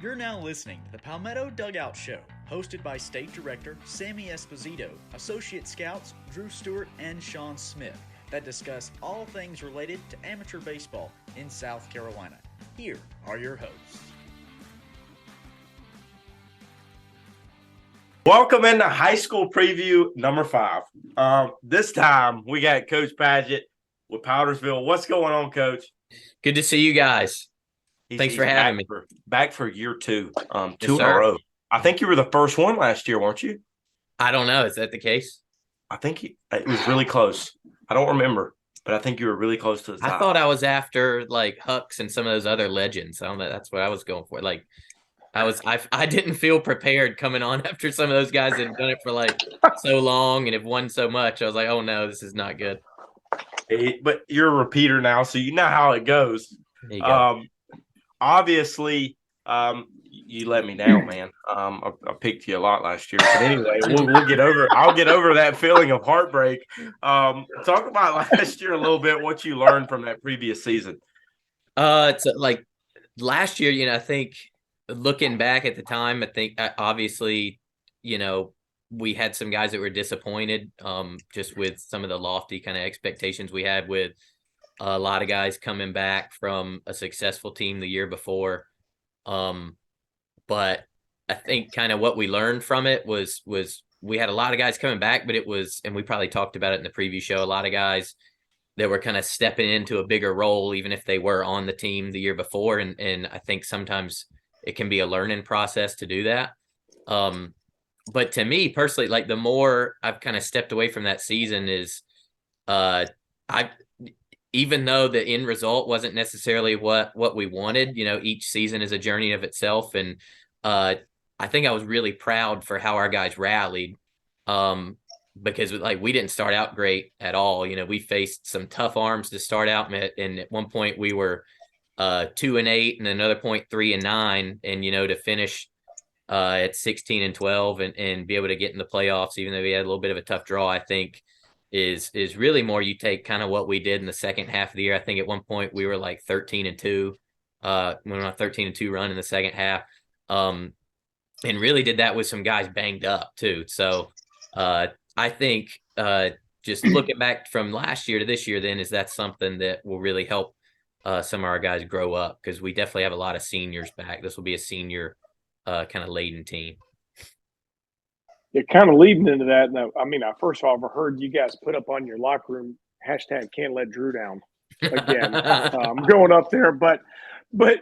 You're now listening to the Palmetto Dugout Show, hosted by State Director Sammy Esposito, Associate Scouts Drew Stewart and Sean Smith, that discuss all things related to amateur baseball in South Carolina. Here are your hosts. Welcome into high school preview number 5. This time we got Coach Padgett with Powdersville. What's going on, Coach? Good to see you guys. Thanks for having me. Back for year 2, Yes, two in a sir. row. I think you were the first one last year, weren't you? I don't know. Is that the case? I think it was really close. I don't remember, but I think you were really close to the top. I thought I was after like Hucks and some of those other legends. I don't know. That's what I was going for. Like I didn't feel prepared coming on after some of those guys that had done it for like so long and have won so much. I was like, oh no, this is not good. But you're a repeater now, so you know how it goes. There you go. Obviously, you let me down, man. I picked you a lot last year, but anyway, we'll get over. I'll get over that feeling of heartbreak. Talk about last year a little bit. What you learned from that previous season? It's like last year. I think looking back at the time, I think obviously, we had some guys that were disappointed, just with some of the lofty kind of expectations we had with a lot of guys coming back from a successful team the year before. But I think kind of what we learned from it was we had a lot of guys coming back, but it was, and we probably talked about it in the preview show, a lot of guys that were kind of stepping into a bigger role, even if they were on the team the year before. And I think sometimes it can be a learning process to do that. But to me personally, like the more I've kind of stepped away from that season is, even though the end result wasn't necessarily what we wanted, each season is a journey of itself. And I think I was really proud for how our guys rallied, because like we didn't start out great at all. We faced some tough arms to start out, and at one point we were 2-8, and another point 3-9, and to finish at 16-12 and be able to get in the playoffs, even though we had a little bit of a tough draw, I think is really more you take kind of what we did in the second half of the year. I think at one point we were like 13-2, we went on a 13-2 run in the second half, and really did that with some guys banged up too. So I think just looking back from last year to this year, then, is that something that will really help some of our guys grow up, because we definitely have a lot of seniors back. This will be a senior kind of laden team. Yeah, kind of leading into that. I first of all, I've heard you guys put up on your locker room hashtag can't let Drew down again. I'm going up there, but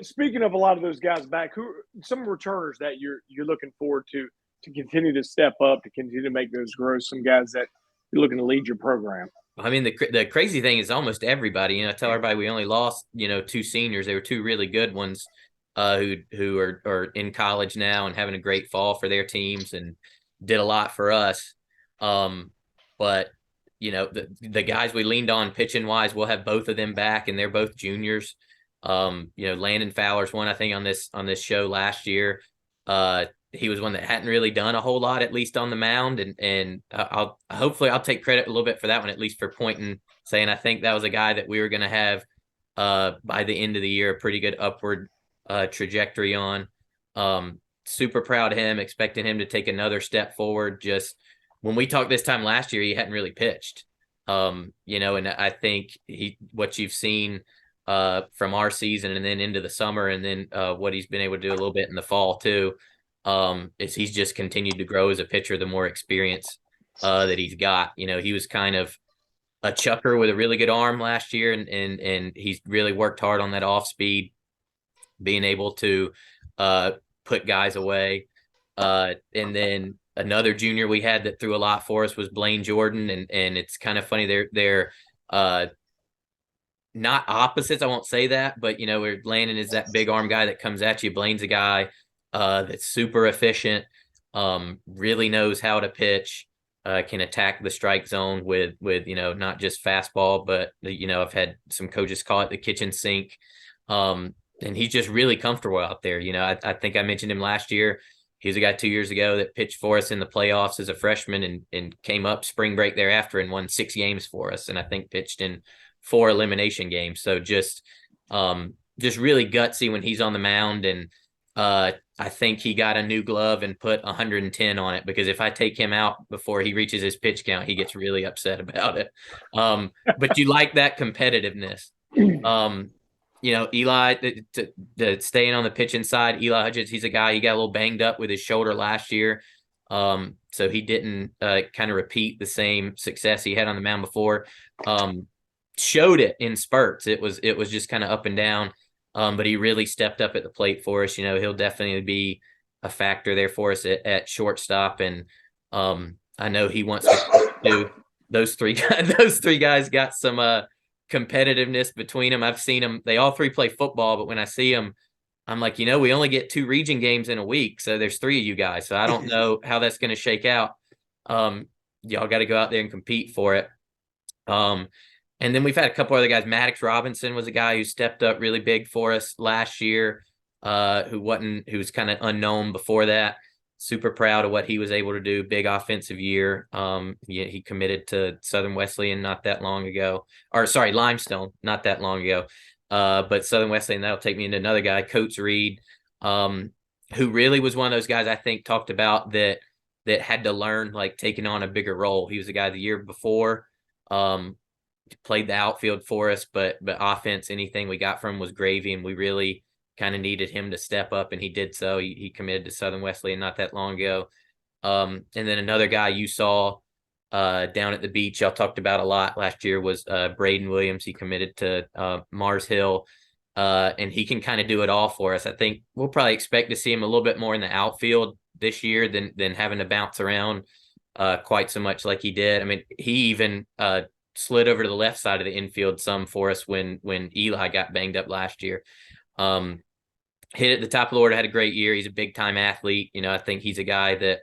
speaking of a lot of those guys back, who some returners that you're looking forward to continue to step up, to continue to make those grows, some guys that you're looking to lead your program. I mean, the crazy thing is almost everybody. I tell everybody we only lost 2 seniors. They were 2 really good ones, who are in college now and having a great fall for their teams and did a lot for us. But the guys we leaned on pitching wise, we'll have both of them back, and they're both juniors. Landon Fowler's one, I think, on this show last year. He was one that hadn't really done a whole lot, at least on the mound. And I'll take credit a little bit for that one, at least for pointing, saying I think that was a guy that we were going to have by the end of the year, a pretty good upward trajectory on. Super proud of him, expecting him to take another step forward. Just when we talked this time last year, he hadn't really pitched, and I think what you've seen from our season and then into the summer, and then what he's been able to do a little bit in the fall too, is he's just continued to grow as a pitcher, the more experience that he's got. He was kind of a chucker with a really good arm last year, and he's really worked hard on that off speed, being able to put guys away. And then another junior we had that threw a lot for us was Blaine Jordan. And it's kind of funny. They're not opposites. I won't say that, but where Landon is that big arm guy that comes at you. Blaine's a guy that's super efficient, really knows how to pitch, can attack the strike zone with not just fastball, but I've had some coaches call it the kitchen sink. And he's just really comfortable out there. I think I mentioned him last year. He was a guy 2 years ago that pitched for us in the playoffs as a freshman and came up spring break thereafter and won 6 games for us. And I think pitched in 4 elimination games. So just really gutsy when he's on the mound, and I think he got a new glove and put 110 on it, because if I take him out before he reaches his pitch count, he gets really upset about it. But you like that competitiveness. Eli, the staying on the pitching side, Eli Hudgens, he's a guy, he got a little banged up with his shoulder last year. So he didn't kind of repeat the same success he had on the mound before. Showed it in spurts. It was just kind of up and down. But he really stepped up at the plate for us. He'll definitely be a factor there for us at shortstop. And I know he wants to do those three guys. Those three guys got some competitiveness between them. I've seen them. They all three play football, but when I see them, I'm like, we only get 2 region games in a week. So there's 3 of you guys. So I don't know how that's going to shake out. Y'all got to go out there and compete for it. And then we've had a couple other guys. Maddox Robinson was a guy who stepped up really big for us last year, who was kind of unknown before that. Super proud of what he was able to do. Big offensive year. He committed to Southern Wesleyan not that long ago. Limestone not that long ago. But Southern Wesleyan, that'll take me into another guy, Coates Reed, who really was one of those guys I think talked about that had to learn, like, taking on a bigger role. He was a guy the year before, played the outfield for us, but offense, anything we got from him was gravy, and we really kind of needed him to step up, and he did so. He committed to Southern Wesleyan not that long ago. And then another guy you saw down at the beach, y'all talked about a lot last year, was Braden Williams. He committed to Mars Hill, and he can kind of do it all for us. I think we'll probably expect to see him a little bit more in the outfield this year than having to bounce around quite so much like he did. I mean, he even slid over to the left side of the infield some for us when Eli got banged up last year. Hit at the top of the order, had a great year. He's a big time athlete. I think he's a guy that,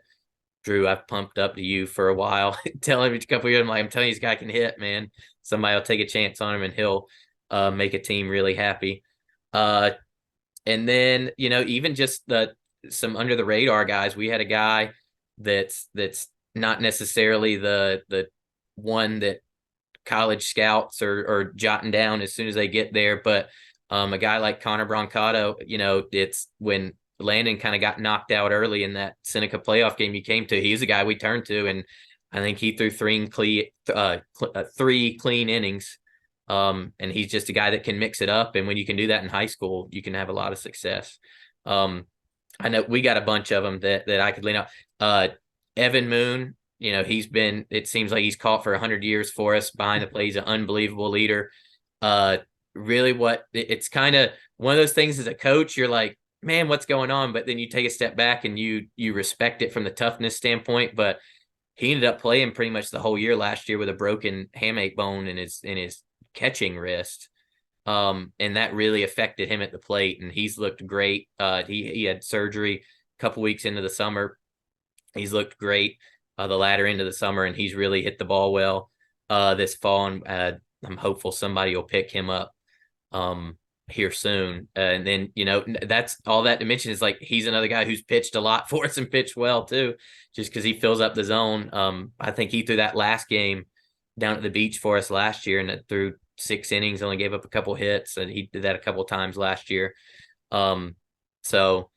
Drew, I've pumped up to you for a while. Telling me a couple of years, I'm telling you, this guy can hit, man. Somebody will take a chance on him and he'll make a team really happy. And then, even just some under the radar guys. We had a guy that's not necessarily the one that college scouts are jotting down as soon as they get there, but a guy like Connor Brancato, it's when Landon kind of got knocked out early in that Seneca playoff game you came to. He's a guy we turned to, and I think he threw 3 clean innings. And he's just a guy that can mix it up. And when you can do that in high school, you can have a lot of success. I know we got a bunch of them that I could lean out. Evan Moon, it seems like he's caught for 100 years for us behind the plate. He's an unbelievable leader. Really it's kind of one of those things as a coach, you're like, man, what's going on? But then you take a step back and you respect it from the toughness standpoint. But he ended up playing pretty much the whole year last year with a broken hamate bone in his catching wrist. And that really affected him at the plate, and he's looked great. He had surgery a couple weeks into the summer. He's looked great the latter end of the summer, and he's really hit the ball well this fall. And I'm hopeful somebody will pick him up here soon. And then, that's all that to mention is, like, he's another guy who's pitched a lot for us and pitched well too, just because he fills up the zone. I think he threw that last game down at the beach for us last year, and threw 6 innings, only gave up a couple hits, and he did that a couple times last year. So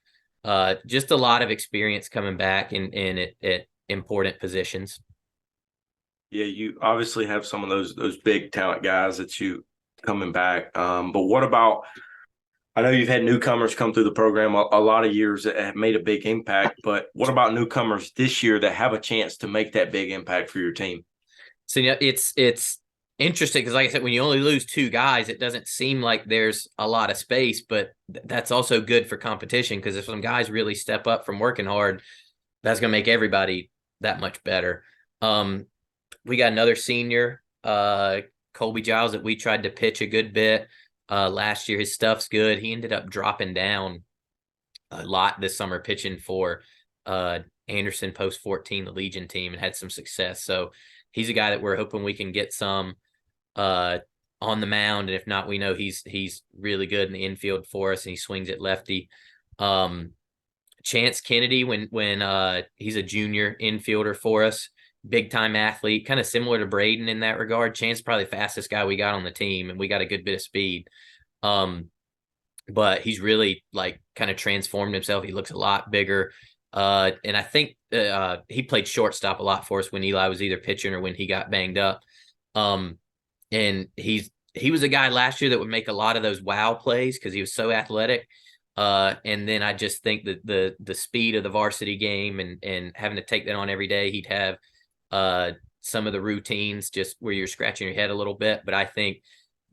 just a lot of experience coming back in at important positions. Yeah, you obviously have some of those big talent guys that you coming back. But what about, I know you've had newcomers come through the program a lot of years that have made a big impact, but what about newcomers this year that have a chance to make that big impact for your team? So, it's interesting because, like I said, when you only lose 2 guys, it doesn't seem like there's a lot of space, but that's also good for competition, because if some guys really step up from working hard, that's going to make everybody that much better. We got another senior, Colby Giles, that we tried to pitch a good bit last year. His stuff's good. He ended up dropping down a lot this summer pitching for Anderson Post 14, the Legion team, and had some success. So he's a guy that we're hoping we can get some on the mound, and if not, we know he's really good in the infield for us, and he swings at lefty. Chance Kennedy, when he's a junior infielder for us, big time athlete, kind of similar to Braden in that regard. Chance probably the fastest guy we got on the team, and we got a good bit of speed. but he's really like kind of transformed himself. He looks a lot bigger. And I think he played shortstop a lot for us when Eli was either pitching or when he got banged up. And he was a guy last year that would make a lot of those wow plays because he was so athletic. And then I just think that the speed of the varsity game and having to take that on every day, he'd have some of the routines just where you're scratching your head a little bit. But I think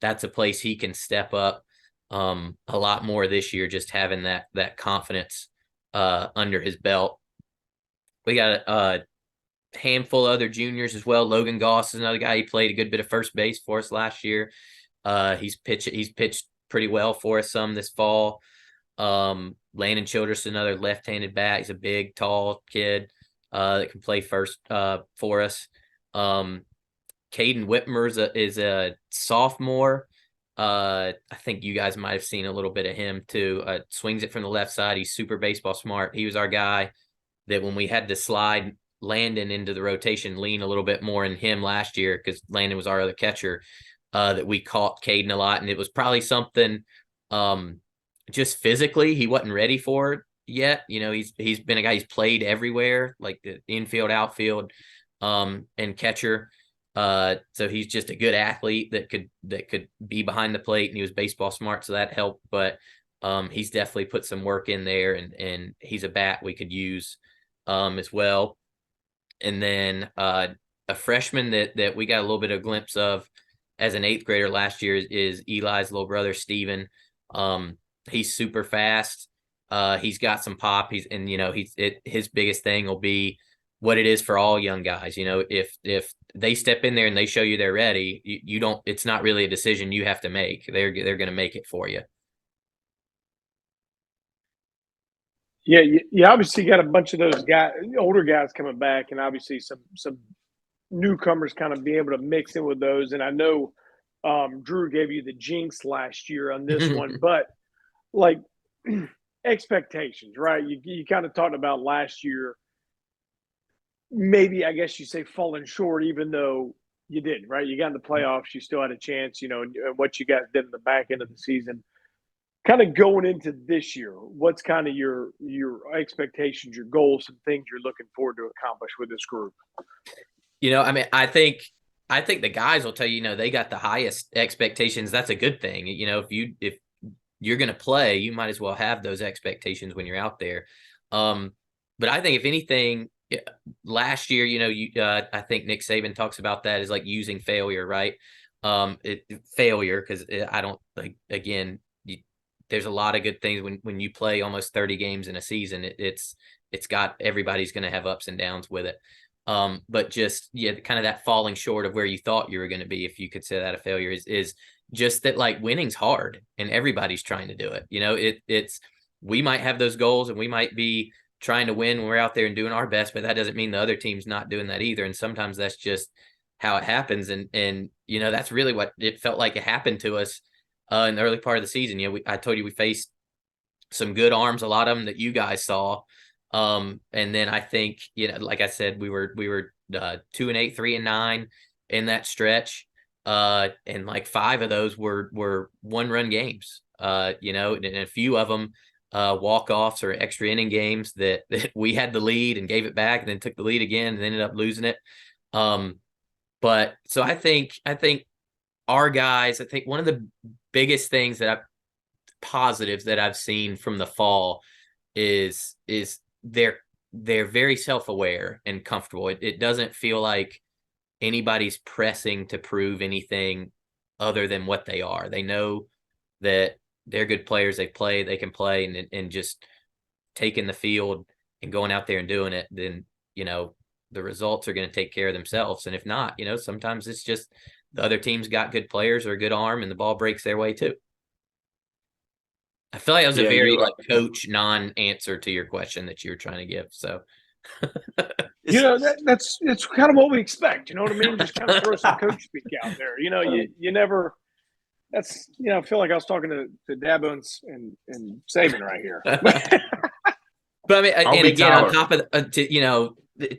that's a place he can step up a lot more this year, just having that confidence under his belt. We got a handful of other juniors as well. Logan Goss is another guy. He played a good bit of first base for us last year. He's pitched pretty well for us some this fall. Landon Childress, another left-handed bat. He's a big, tall kid that can play first for us. Caden Whitmer is a sophomore. I think you guys might have seen a little bit of him too. Swings it from the left side. He's super baseball smart. He was our guy that when we had to slide Landon into the rotation, lean a little bit more in him last year because Landon was our other catcher, that we caught Caden a lot. And it was probably something just physically he wasn't ready for it yet. You know, he's been a guy, he's played everywhere, like the infield, outfield, and catcher. So he's just a good athlete that could be behind the plate, and he was baseball smart, so that helped. But he's definitely put some work in there, and he's a bat we could use as well. And then a freshman that we got a little bit of a glimpse of as an 8th grader last year is Eli's little brother, Steven. He's super fast. He's got some pop. His biggest thing will be what it is for all young guys. You know, if they step in there and they show you they're ready, you don't, it's not really a decision you have to make. They're going to make it for you. Yeah, you obviously got a bunch of those guys, older guys coming back, and obviously some newcomers kind of being able to mix in with those. And I know Drew gave you the jinx last year on this one, but like expectations, right? You kind of talked about last year, maybe I guess you say falling short, even though you didn't, right? You got in the playoffs, you still had a chance, you know, and what you guys did in the back end of the season. Kind of going into this year, what's kind of your expectations, your goals, and things you're looking forward to accomplish with this group? You know, I mean, I think the guys will tell you, you know, they got the highest expectations. That's a good thing. You know, if you're going to play, you might as well have those expectations when you're out there. But I think if anything, last year, you know, I think Nick Saban talks about that as like using failure, right? Failure, because I don't like, again, there's a lot of good things when you play almost 30 games in a season. It's got, everybody's going to have ups and downs with it. But just, kind of that falling short of where you thought you were going to be, if you could say that a failure, is just that, like, winning's hard and everybody's trying to do it. You know, we might have those goals and we might be trying to win when we're out there and doing our best, but that doesn't mean the other team's not doing that either. And sometimes that's just how it happens. And, you know, that's really what it felt like it happened to us in the early part of the season. You know, I told you we faced some good arms, a lot of them that you guys saw. And then I think, you know, like I said, we were 2-8, 3-9 in that stretch. And like 5 of those were 1-run games, you know, and a few of them walk-offs or extra inning games that we had the lead and gave it back and then took the lead again and ended up losing it. But so I think our guys, I think one of the biggest things positives that I've seen from the fall is they're very self-aware and comfortable. It doesn't feel like anybody's pressing to prove anything other than what they are. They know that they're good players. They can play, and just taking the field and going out there and doing it, then, you know, the results are going to take care of themselves. And if not, you know, sometimes it's just the other team's got good players or a good arm and the ball breaks their way too. I feel like that was a very like coach non-answer to your question that you were trying to give. So, you know, that's kind of what we expect. You know what I mean? Just kind of throw some coach speak out there. You know, you never. That's, you know, I feel like I was talking to Dabo and Saban right here. But I mean, and again, Tyler, on top of you know,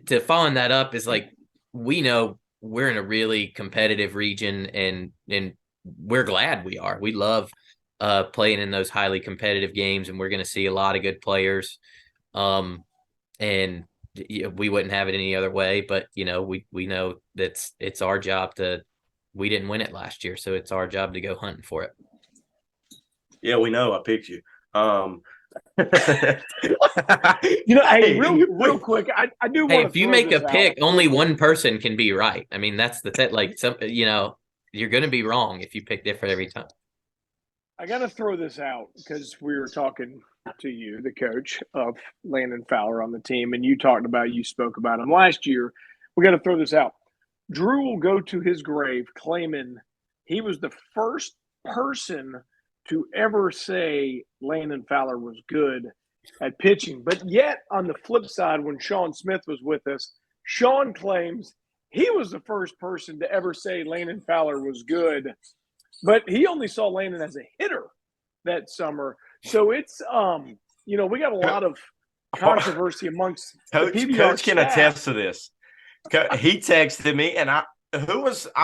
to following that up is like, we know we're in a really competitive region, and we're glad we are. We love playing in those highly competitive games, and we're going to see a lot of good players. And we wouldn't have it any other way, but we know that it's our job we didn't win it last year, so it's our job to go hunting for it. Yeah, we know. I picked you. Hey, real quick, I do want to. If you make a pick, only one person can be right. I mean, that's the thing. Like you're going to be wrong if you pick different every time. I got to throw this out because we were talking to you, the coach of Landon Fowler on the team, and you spoke about him last year. We got to throw this out. Drew will go to his grave claiming he was the first person to ever say Landon Fowler was good at pitching. But yet, on the flip side, when Sean Smith was with us, Sean claims he was the first person to ever say Landon Fowler was good, but he only saw Landon as a hitter that summer. So it's, we got a lot of controversy amongst Coach can attest to this. He texted me, and I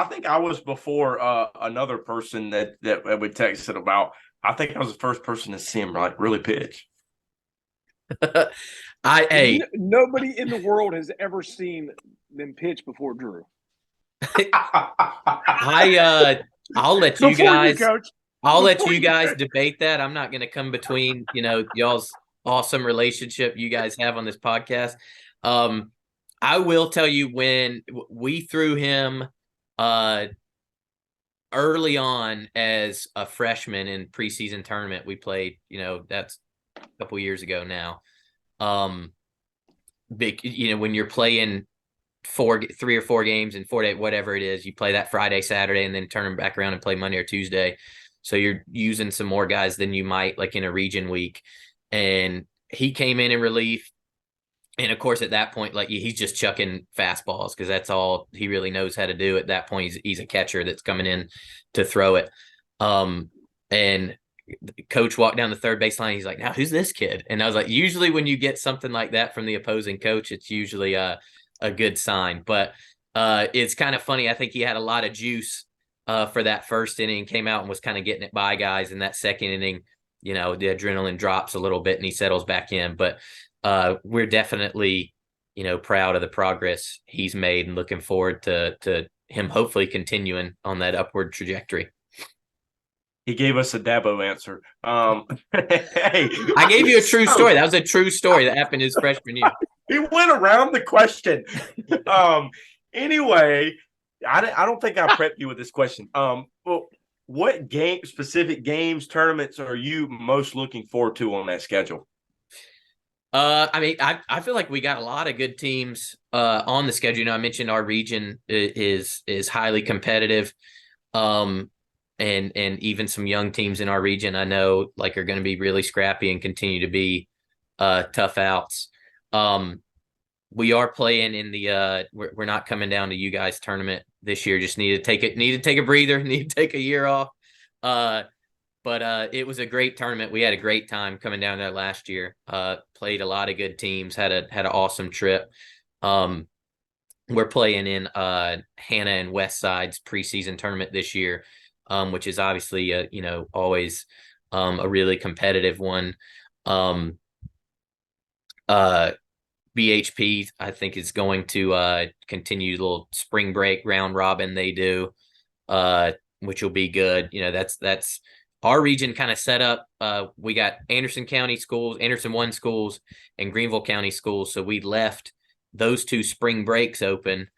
think I was before another person that we texted about. I think I was the first person to see him really pitch. Nobody in the world has ever seen them pitch before Drew. I'll let you guys. I'll let you guys debate that. I'm not going to come between y'all's awesome relationship you guys have on this podcast. I will tell you, when we threw him early on as a freshman in preseason tournament, we played, that's a couple years ago now. When you're playing 3 or 4 games in 4 days, whatever it is, you play that Friday, Saturday, and then turn them back around and play Monday or Tuesday. So you're using some more guys than you might like in a region week. And he came in relief. And of course, at that point, he's just chucking fastballs because that's all he really knows how to do. At that point, he's a catcher that's coming in to throw it. And the coach walked down the third baseline. He's like, "Now, who's this kid?" And I was like, usually when you get something like that from the opposing coach, it's usually a good sign. But it's kind of funny. I think he had a lot of juice for that first inning, came out and was kind of getting it by guys. In that second inning, the adrenaline drops a little bit and he settles back in. But we're definitely, proud of the progress he's made and looking forward to him hopefully continuing on that upward trajectory. He gave us a Dabo answer. Hey, I gave you a true story. That was a true story that happened his freshman year. He went around the question. Anyway, I don't think I prepped you with this question. Well, what specific games, tournaments are you most looking forward to on that schedule? I feel like we got a lot of good teams on the schedule. I mentioned our region is highly competitive. And even some young teams in our region I know are going to be really scrappy and continue to be tough outs. We are playing in the we're not coming down to you guys tournament this year. Just need to take a breather, need to take a year off. But it was a great tournament. We had a great time coming down there last year. Played a lot of good teams, had an awesome trip. We're playing in Hannah and West Side's preseason tournament this year, which is obviously always a really competitive one. BHP, I think, is going to continue the little spring break round robin they do, which will be good. That's our region kind of set up. We got Anderson County schools, Anderson 1 schools, and Greenville County schools. So we left those 2 spring breaks open,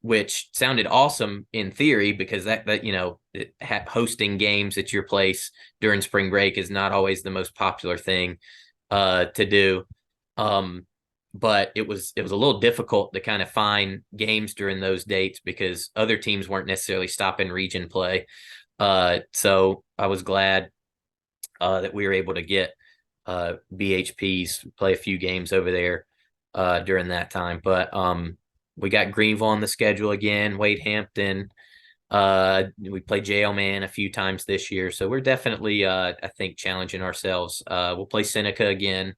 which sounded awesome in theory because that hosting games at your place during spring break is not always the most popular thing to do. But it was a little difficult to kind of find games during those dates because other teams weren't necessarily stopping region play. So I was glad that we were able to get BHPs play a few games over there during that time. But we got Greenville on the schedule again, Wade Hampton. We played Jailman a few times this year. So we're definitely, I think, challenging ourselves. We'll play Seneca again.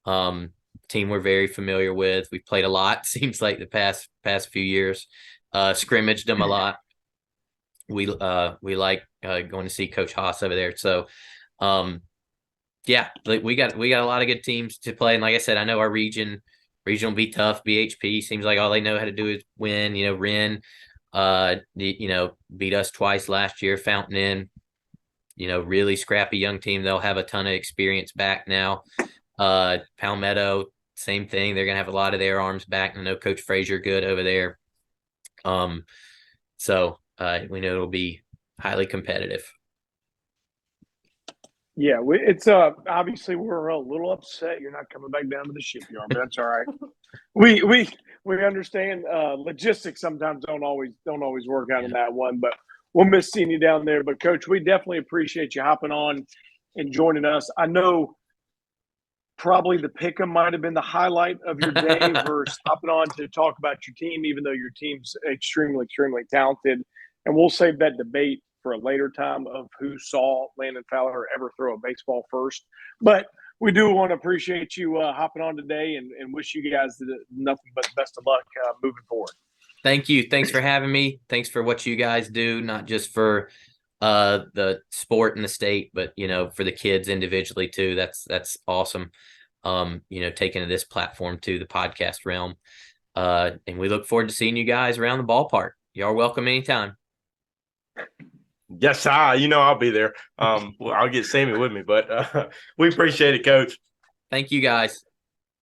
Team we're very familiar with. We've played a lot, seems like the past few years. Scrimmaged them a lot. We like going to see Coach Haas over there. So, yeah, we got a lot of good teams to play. And like I said, I know our region will be tough. BHP seems like all they know how to do is win. Wren, beat us twice last year. Fountain Inn, really scrappy young team. They'll have a ton of experience back now. Palmetto, same thing. They're gonna have a lot of their arms back. I know Coach Frazier good over there. So we know it'll be highly competitive. Yeah, it's obviously we're a little upset you're not coming back down to the shipyard, but that's all right. we understand logistics sometimes don't always work out in that one, but we'll miss seeing you down there. But Coach, we definitely appreciate you hopping on and joining us. I know probably the pick'em might have been the highlight of your day versus hopping on to talk about your team, even though your team's extremely, extremely talented. And we'll save that debate for a later time of who saw Landon Fowler ever throw a baseball first. But we do want to appreciate you hopping on today and wish you guys nothing but best of luck moving forward. Thank you. Thanks for having me. Thanks for what you guys do, not just for the sport in the state, but for the kids individually too. That's awesome. Taking this platform to the podcast realm. And we look forward to seeing you guys around the ballpark. Y'all welcome anytime. Yes, I'll be there. I'll get Sammy with me, but we appreciate it, Coach. Thank you guys.